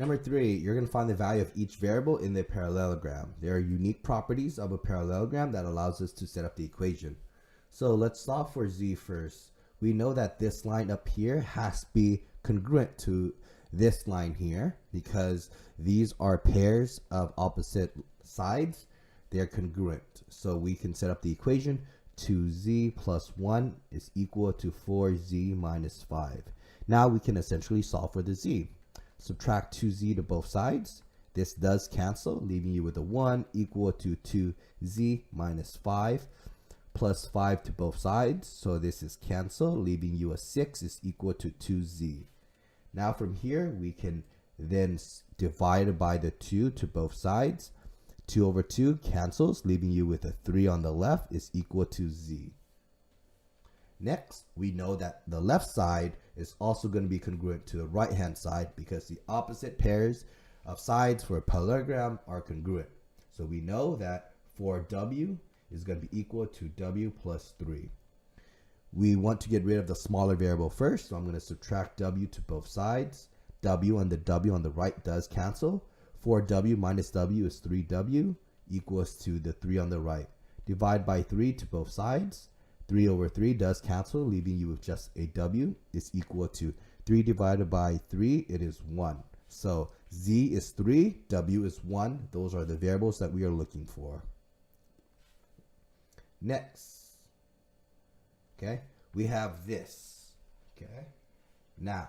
Number 3, you're going to find the value of each variable in the parallelogram. There are unique properties of a parallelogram that allows us to set up the equation. So let's solve for z first. We know that this line up here has to be congruent to this line here because these are pairs of opposite sides. They're congruent. So we can set up the equation 2z plus 1 is equal to 4z minus 5. Now we can essentially solve for the z. Subtract 2z to both sides. This does cancel, leaving you with a 1 equal to 2z minus 5 plus 5 to both sides. So this is cancel, leaving you a 6 is equal to 2z. Now from here, we can then divide by the 2 to both sides. 2 over 2 cancels, leaving you with a 3 on the left is equal to z. Next, we know that the left side is also going to be congruent to the right hand side because the opposite pairs of sides for a parallelogram are congruent. So we know that 4w is going to be equal to w plus 3. We want to get rid of the smaller variable first, so I'm going to subtract w to both sides. W and the w on the right does cancel. 4w minus w is 3w equals to the 3 on the right. Divide by 3 to both sides. 3 over 3 does cancel, leaving you with just a w is equal to 3 divided by 3, it is 1. So z is 3, w is 1. Those are the variables that we are looking for. Next, okay, we have this, okay. Now,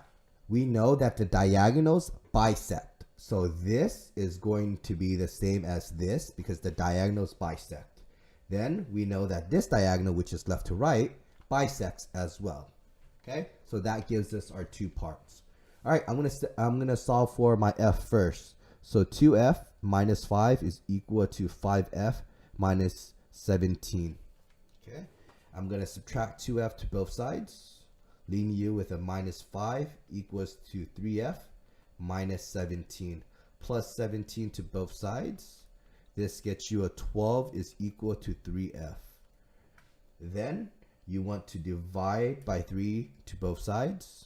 we know that the diagonals bisect. So this is going to be the same as this because the diagonals bisect. Then we know that this diagonal, which is left to right, bisects as well. Okay, so that gives us our 2 parts. All right, I'm gonna solve for my f first. So 2f minus 5 is equal to 5f minus 17. Okay, I'm gonna subtract 2f to both sides, leaving you with a minus 5 equals to 3f minus 17 plus 17 to both sides. This gets you a 12 is equal to 3f. Then you want to divide by 3 to both sides.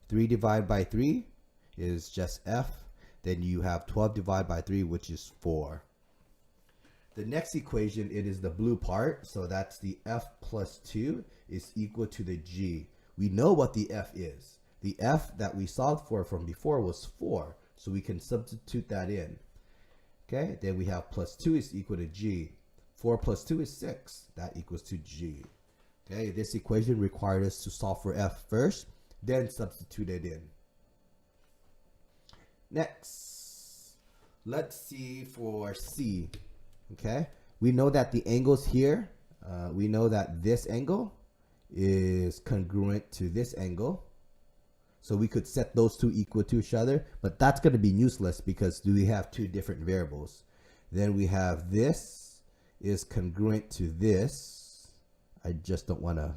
3 divided by 3 is just f. Then you have 12 divided by 3, which is 4. The next equation, it is the blue part. So that's the f plus 2 is equal to the g. We know what the f is. The f that we solved for from before was 4. So we can substitute that in. Okay, then we have plus 2 is equal to g. 4 plus 2 is 6. That equals to g. Okay, this equation required us to solve for f first, then substitute it in. Next, let's see for c. Okay, we know that the angles here, we know that this angle is congruent to this angle. So we could set those two equal to each other, but that's going to be useless because we have 2 different variables. Then we have this is congruent to this. I just don't want to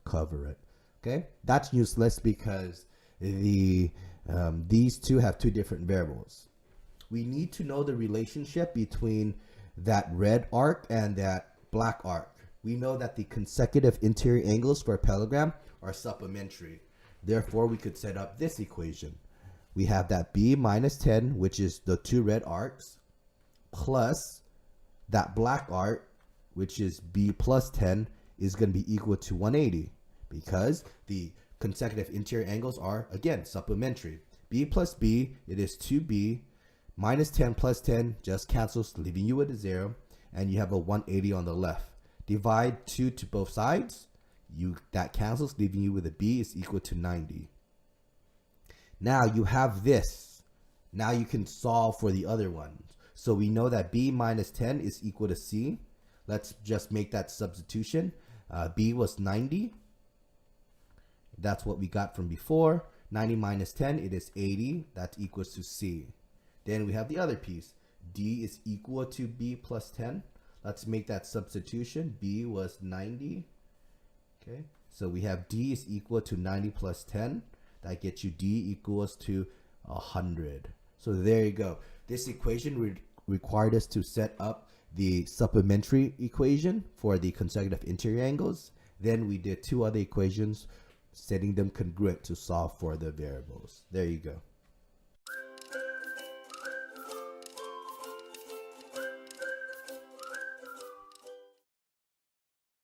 cover it. Okay, that's useless because these 2 have 2 different variables. We need to know the relationship between that red arc and that black arc. We know that the consecutive interior angles for a parallelogram are supplementary. Therefore, we could set up this equation. We have that b minus 10, which is the 2 red arcs, plus that black arc, which is b plus 10, is going to be equal to 180 because the consecutive interior angles are, again, supplementary. B plus b, it is 2b, minus 10 plus 10 just cancels, leaving you with a 0, and you have a 180 on the left. Divide 2 to both sides. That cancels, leaving you with a b is equal to 90. Now you have this. Now you can solve for the other ones. So we know that b minus 10 is equal to c. Let's just make that substitution. B was 90. That's what we got from before. 90 minus 10, it is 80. That equals to c. Then we have the other piece. D is equal to b plus 10. Let's make that substitution. B was 90. Okay, so we have d is equal to 90 plus 10. That gets you d equals to 100. So there you go. This equation required us to set up the supplementary equation for the consecutive interior angles. Then we did 2 other equations, setting them congruent to solve for the variables. There you go.